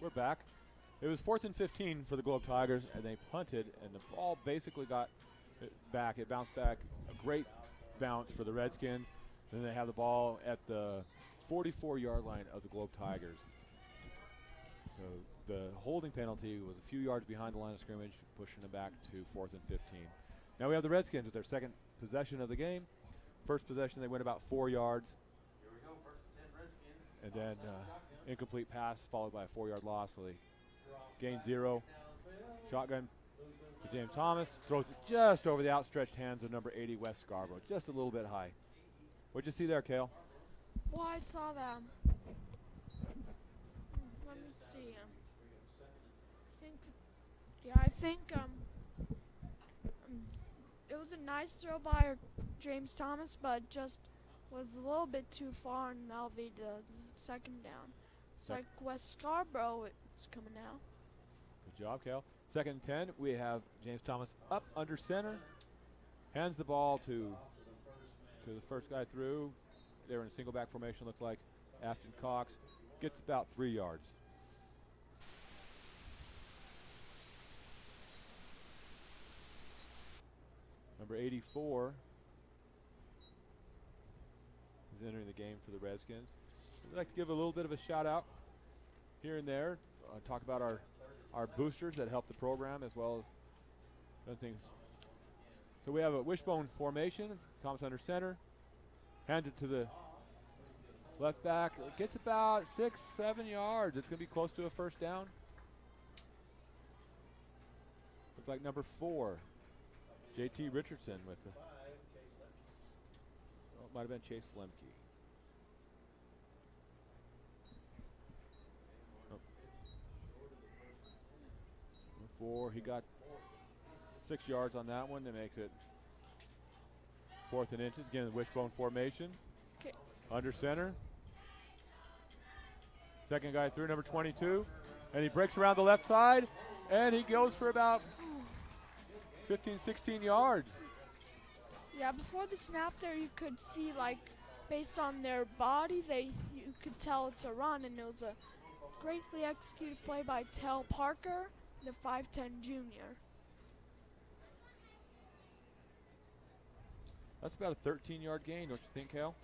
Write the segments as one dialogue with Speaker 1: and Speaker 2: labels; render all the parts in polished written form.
Speaker 1: We're back. It was 4th and 15 for the Globe Tigers, and they punted, and the ball basically got back. It bounced back. A great bounce for the Redskins. Then they have the ball at the 44-yard line of the Globe Tigers. So the holding penalty was a few yards behind the line of scrimmage, pushing it back to 4th and 15. Now we have the Redskins with their second possession of the game. First possession, they went about 4 yards.
Speaker 2: Here we go, first and 10 Redskins.
Speaker 1: And then incomplete pass followed by a 4-yard loss. So they gain 0. Shotgun to James Thomas. Throws it just over the outstretched hands of number 80, Wes Scarborough. Just a little bit high. What'd you see there, Kale?
Speaker 3: Well, I saw that. Let me see. I think it was a nice throw by James Thomas, but just was a little bit too far, and that'll be the second down. It's like Wes Scarborough is coming now.
Speaker 1: Good job, Kale. 2nd and 10. We have James Thomas up under center. Hands the ball to the first guy through. They were in a single back formation, looks like. Afton Cox gets about 3 yards. Number 84 is entering the game for the Redskins. We'd like to give a little bit of a shout out here and there. Talk about our boosters that help the program, as well as other things. So we have a wishbone formation. Thomas under center. Hands it to the left back. It gets about 6-7 yards. It's going to be close to a first down. Looks like number 4, J.T. Richardson with the. Oh, it might have been Chase Lemke. Oh. Number 4, he got 6 yards on that one. That makes it 4th and inches. Again, the wishbone formation.
Speaker 3: Okay.
Speaker 1: Under center. Second guy through, number 22. And he breaks around the left side, and he goes for about 15, 16 yards.
Speaker 3: Yeah, before the snap there, you could see, like, based on their body, you could tell it's a run, and it was a greatly executed play by Tel Parker, the 5'10 junior.
Speaker 1: That's about a 13-yard gain, don't you think, Hale?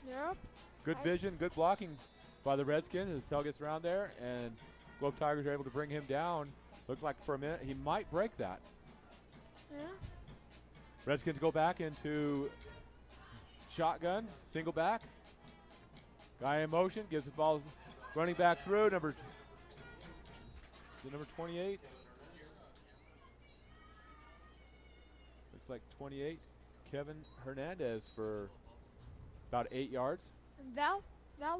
Speaker 3: Yep.
Speaker 1: Good vision, good blocking by the Redskins as Tell gets around there, and Globe Tigers are able to bring him down. Looks like for a minute he might break that.
Speaker 3: Yeah.
Speaker 1: Redskins go back into shotgun, single back. Guy in motion, gives the ball running back through. Number 28? Looks like 28. Kevin Hernandez for about 8 yards.
Speaker 3: And that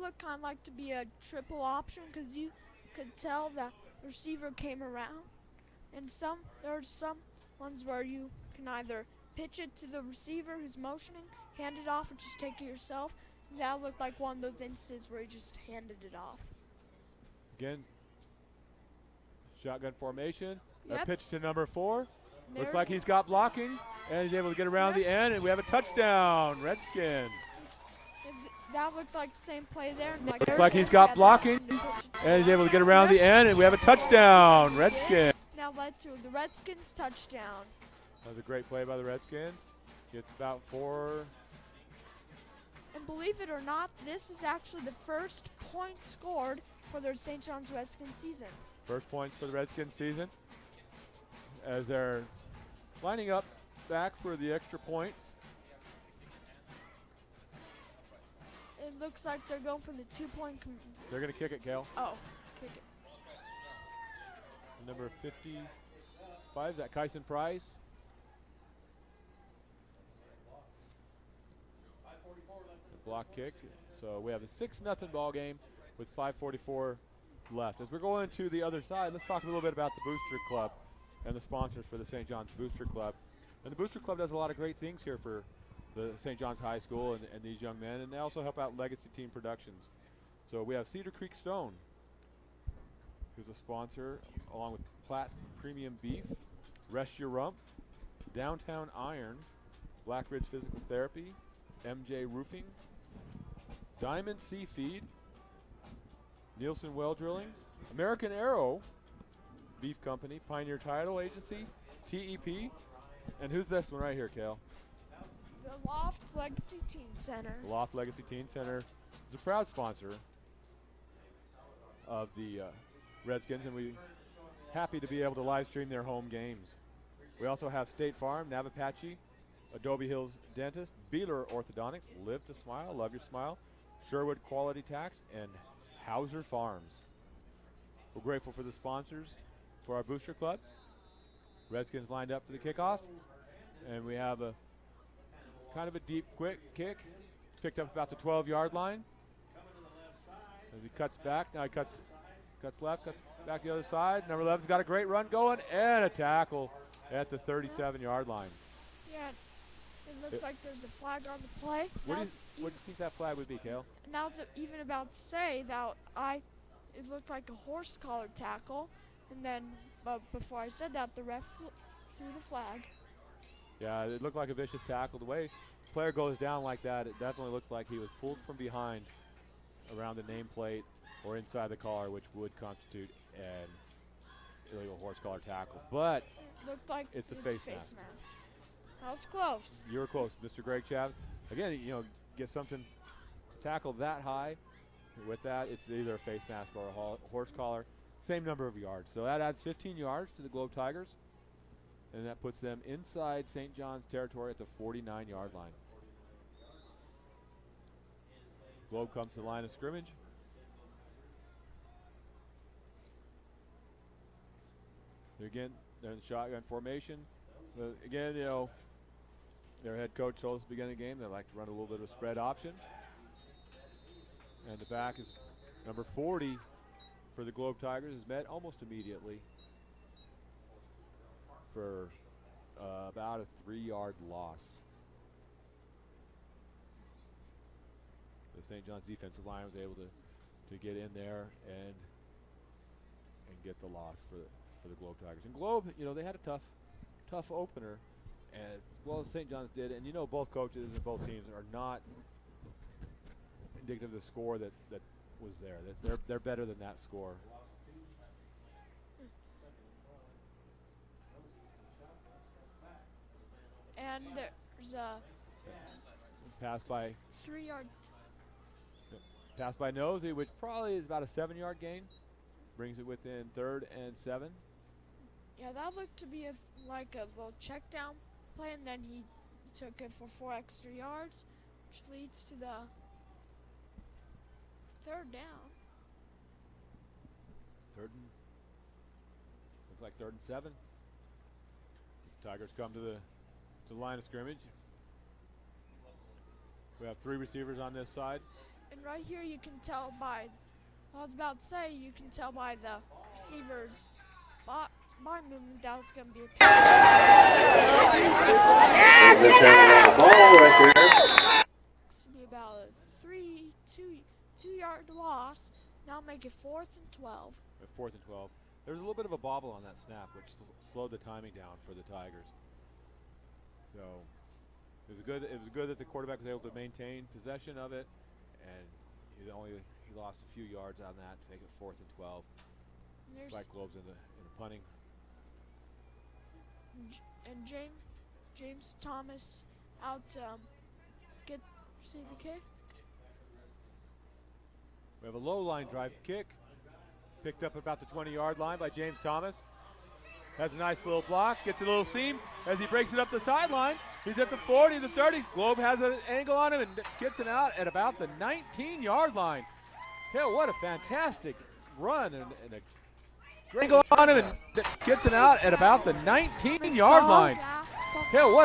Speaker 3: looked kind of like to be a triple option, because you could tell the receiver came around. And there are some ones where you can either pitch it to the receiver who's motioning, hand it off, or just take it yourself. And that looked like one of those instances where he just handed it off.
Speaker 1: Again, shotgun formation.
Speaker 3: Yep.
Speaker 1: A pitch to number 4.
Speaker 3: There's
Speaker 1: Looks like he's got blocking, and he's able to get around the end, and we have a touchdown, Redskins.
Speaker 3: That looked like the same play there.
Speaker 1: Looks like he's got blocking, and he's able to get around the end, and we have a touchdown, Redskins.
Speaker 3: Now led to the Redskins touchdown.
Speaker 1: That was a great play by the Redskins. Gets about 4.
Speaker 3: And believe it or not, this is actually the first point scored for their St. John's Redskins season.
Speaker 1: First points for the Redskins season, as they're lining up back for the extra point.
Speaker 3: It looks like they're going for the 2-point.
Speaker 1: They're going to kick it, Cal.
Speaker 3: Oh, kick it.
Speaker 1: Number 55, is that Kyson Price? The block kick. So we have a 6-0 ball game with 5:44 left. As we're going to the other side, let's talk a little bit about the Booster Club and the sponsors for the St. John's Booster Club. And the Booster Club does a lot of great things here for the St. John's High School and these young men, and they also help out Legacy Team Productions. So we have Cedar Creek Stone, who's a sponsor, along with Platt Premium Beef, Rest Your Rump, Downtown Iron, Black Ridge Physical Therapy, MJ Roofing, Diamond Sea Feed, Nielsen Well Drilling, American Arrow Beef Company, Pioneer Title Agency, TEP, and who's this one right here, Kale?
Speaker 3: The Loft Legacy Teen Center.
Speaker 1: The Loft Legacy Teen Center is a proud sponsor of the Redskins, and we're happy to be able to live stream their home games. We also have State Farm, Navapache, Adobe Hills Dentist, Beeler Orthodontics, Live to Smile, Love Your Smile, Sherwood Quality Tax, and Hauser Farms. We're grateful for the sponsors for our booster club. Redskins lined up for the kickoff, and we have a kind of a deep, quick kick. Picked up about the 12-yard line. As he cuts back, now he cuts left, cuts back the other side. Number 11's got a great run going, and a tackle at the 37-yard line.
Speaker 3: Yeah, it looks like there's a flag on the play.
Speaker 1: What do you think that flag would be, Kale?
Speaker 3: And I was even about to say that it looked like a horse collar tackle, and then before I said that, the ref threw the flag.
Speaker 1: Yeah, it looked like a vicious tackle. The way the player goes down like that, it definitely looked like he was pulled from behind around the nameplate or inside the collar, which would constitute an illegal horse collar tackle. But
Speaker 3: it looked like
Speaker 1: it's a face mask.
Speaker 3: That was close.
Speaker 1: You were close, Mr. Greg Chav. Again, get something to tackle that high. With that, it's either a face mask or a horse collar. Same number of yards. So that adds 15 yards to the Globe Tigers. And that puts them inside St. John's territory at the 49-yard line. Globe comes to the line of scrimmage. Again, they're in the shotgun formation. But again, their head coach told us at the beginning of the game they like to run a little bit of a spread option. And the back is number 40 for the Globe Tigers is met almost immediately for about a 3-yard loss. The St. John's defensive line was able to get in there and get the loss for the Globe Tigers. And Globe, they had a tough opener, and as well as St. John's did. And both coaches and both teams are not indicative of the score that was there. They're better than that score.
Speaker 3: And there's a
Speaker 1: pass by
Speaker 3: 3-yard.
Speaker 1: Pass by Nosey, which probably is about a 7-yard gain. Brings it within 3rd and 7.
Speaker 3: Yeah, that looked to be like a little check down play, and then he took it for 4 extra yards, which leads to the 3rd down.
Speaker 1: Looks like 3rd and 7. The Tigers come to the line of scrimmage. We have 3 receivers on this side.
Speaker 3: And right here you can tell by, I was about to say, you can tell by the receivers' body movement that was going to be a pass. It's to be about a 2-yard loss. Now make it 4th and 12.
Speaker 1: At 4th and 12. There's a little bit of a bobble on that snap, which slowed the timing down for the Tigers. So it was good that the quarterback was able to maintain possession of it, and he lost a few yards on that to make it 4th and 12. Looks like Globe's in the punting.
Speaker 3: And James Thomas out to see the kick.
Speaker 1: We have a low line drive kick, picked up about the 20-yard line by James Thomas. Has a nice little block, gets a little seam as he breaks it up the sideline. He's at the 40, the 30. Globe has an angle on him and gets him out at about the 19-yard line. Hell, what a fantastic run and a great angle on him and gets him out at about the 19-yard line. Hell, what a